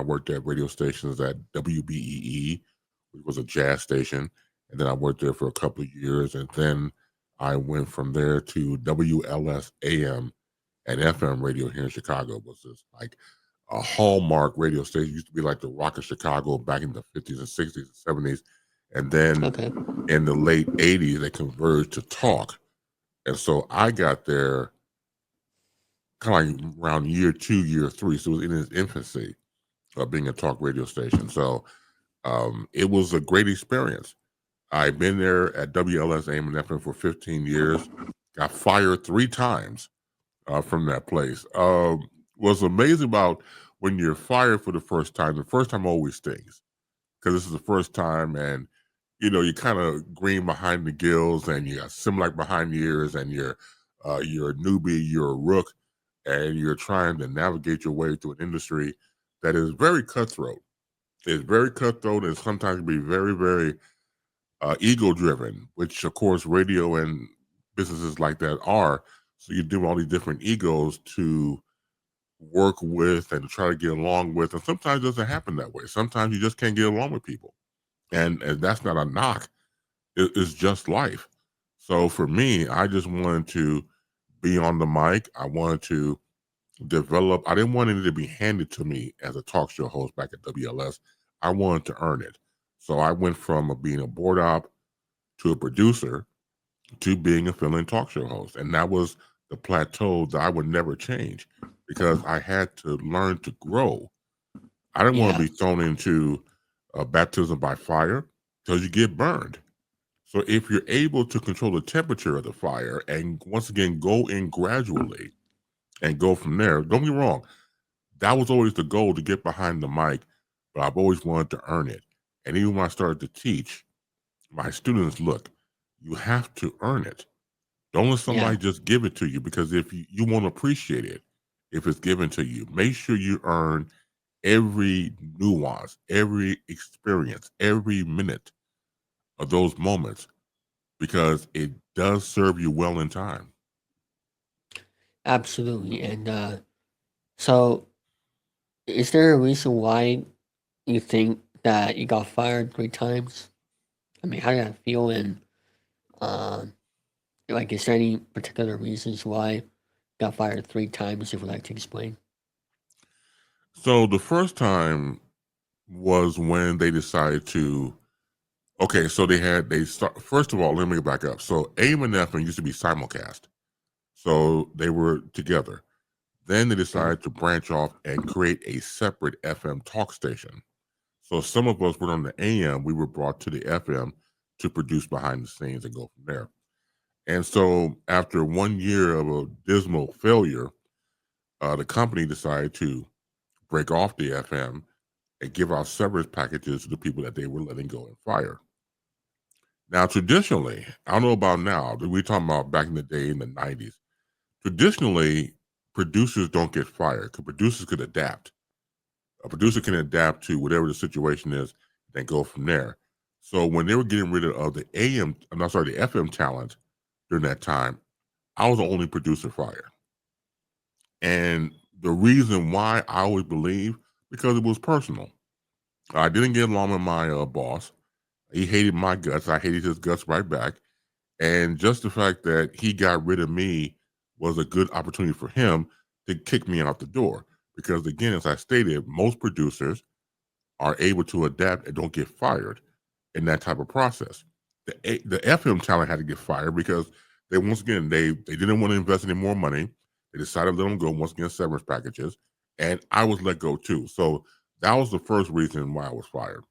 worked at radio stations at WBEE, which was a jazz station, and then I worked there for a couple of years, and then I went from there to WLS AM and FM radio here in Chicago. It was just like a hallmark radio station. It used to be like the Rock of Chicago back in the 50s and 60s and 70s. And then in the late 80s, they converged to talk. And so I got there kind of like around year 2, year 3. So it was in its infancy of being a talk radio station. So it was a great experience. I've been there at WLS AM and FM for 15 years. Got fired 3 times from that place. What's amazing about when you're fired for the first time always stings because this is the first time, and you kind of green behind the gills, and you got Similac behind the ears, and you're a newbie, you're a rook, and you're trying to navigate your way through an industry that is very cutthroat. It's very cutthroat, and sometimes can be very, very ego-driven, which of course radio and businesses like that are. So you do all these different egos to work with and to try to get along with, and sometimes it doesn't happen that way. Sometimes you just can't get along with people, and that's not a knock. It's just life. So for me, I just wanted to be on the mic. I wanted to develop. I didn't want it to be handed to me as a talk show host back at WLS. I wanted to earn it. So I went from being a board op to a producer to being a fill-in talk show host. And that was the plateau that I would never change because I had to learn to grow. I didn't want to be thrown into baptism by fire because you get burned. So if you're able to control the temperature of the fire and once again go in gradually and go from there, don't be wrong. That was always the goal, to get behind the mic, but I've always wanted to earn it. And even when I started to teach, my students, look, you have to earn it. Don't let somebody just give it to you, because if you won't appreciate it if it's given to you. Make sure you earn every nuance, every experience, every minute of those moments, because it does serve you well in time. Absolutely. And so is there a reason why you think that you got fired 3 times? I mean, how did that feel? And like, is there any particular reasons why you got fired 3 times, if you'd like to explain? So the first time was when they decided to, okay, so first of all, let me back up. So AM and FM used to be simulcast. So they were together. Then they decided to branch off and create a separate FM talk station. So some of us were on the AM, we were brought to the FM to produce behind the scenes and go from there. And so after 1 year of a dismal failure, the company decided to break off the FM and give out severance packages to the people that they were letting go and fire. Now, traditionally, I don't know about now, we're talking about back in the day in the 90s. Traditionally, producers don't get fired because producers could adapt. A producer can adapt to whatever the situation is and go from there. So when they were getting rid of the the FM talent during that time, I was the only producer fired. And the reason why, I always believe, because it was personal. I didn't get along with my boss. He hated my guts. I hated his guts right back. And just the fact that he got rid of me was a good opportunity for him to kick me out the door. Because again, as I stated, most producers are able to adapt and don't get fired in that type of process. The FM talent had to get fired because they didn't want to invest any more money. They decided to let them go, once again, severance packages, and I was let go too. So that was the first reason why I was fired.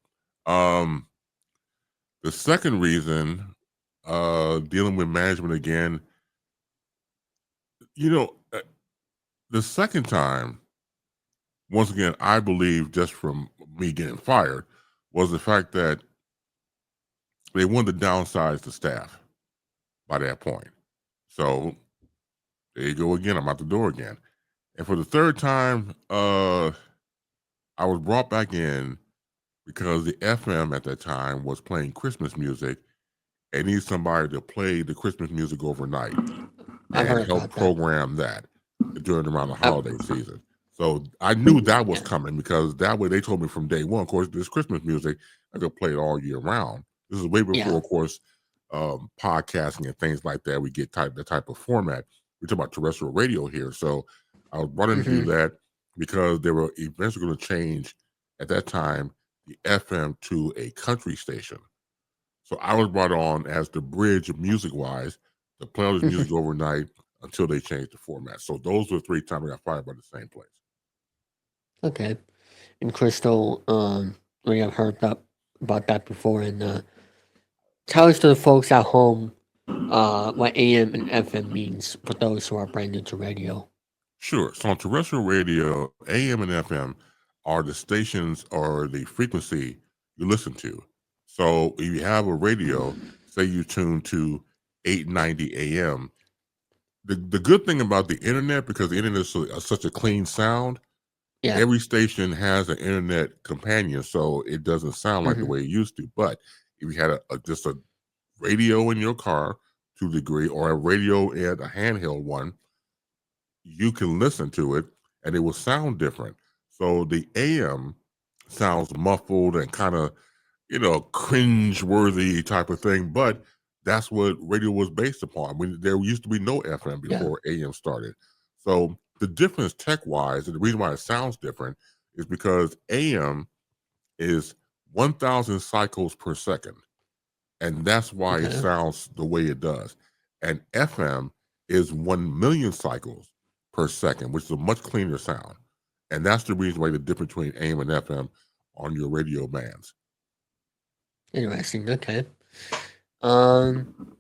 The second reason, dealing with management again, the second time, once again, I believe just from me getting fired, was the fact that they wanted to downsize the staff by that point. So there you go again. I'm out the door again. And for the third time, I was brought back in because the FM at that time was playing Christmas music and needs somebody to play the Christmas music overnight I've and heard help about that. program that around the holiday season. So I knew that was Yeah. coming because that way they told me from day one. Of course, this Christmas music I could play it all year round. This is way before, Yeah. of course, podcasting and things like that. We get the type of format. We're talking about terrestrial radio here. So I was brought in to do Hmm. that because they were eventually going to change at that time the FM to a country station. So I was brought on as the bridge music wise to play all this music overnight until they changed the format. So those were 3 times I got fired by the same place. Okay. And Crystal, we have heard about that before, and tell us to the folks at home what AM and FM means for those who are brand new to radio. Sure. So on terrestrial radio, AM and FM are the stations or the frequency you listen to. So if you have a radio, say you tune to 890 AM, the good thing about the internet, because the internet is such a clean sound, Yeah. every station has an internet companion, so it doesn't sound like the Hmm. way it used to. But if you had just a radio in your car to a degree, or a radio and a handheld one, you can listen to it and it will sound different. So the AM sounds muffled and kind of, cringe-worthy type of thing, but that's what radio was based upon. There used to be no FM Yeah. before AM started. So the difference tech-wise, and the reason why it sounds different, is because AM is 1,000 cycles per second, and that's why it Okay. sounds the way it does. And FM is 1 million cycles per second, which is a much cleaner sound. And that's the reason why the difference between AM and FM on your radio bands. Interesting. Okay. Um,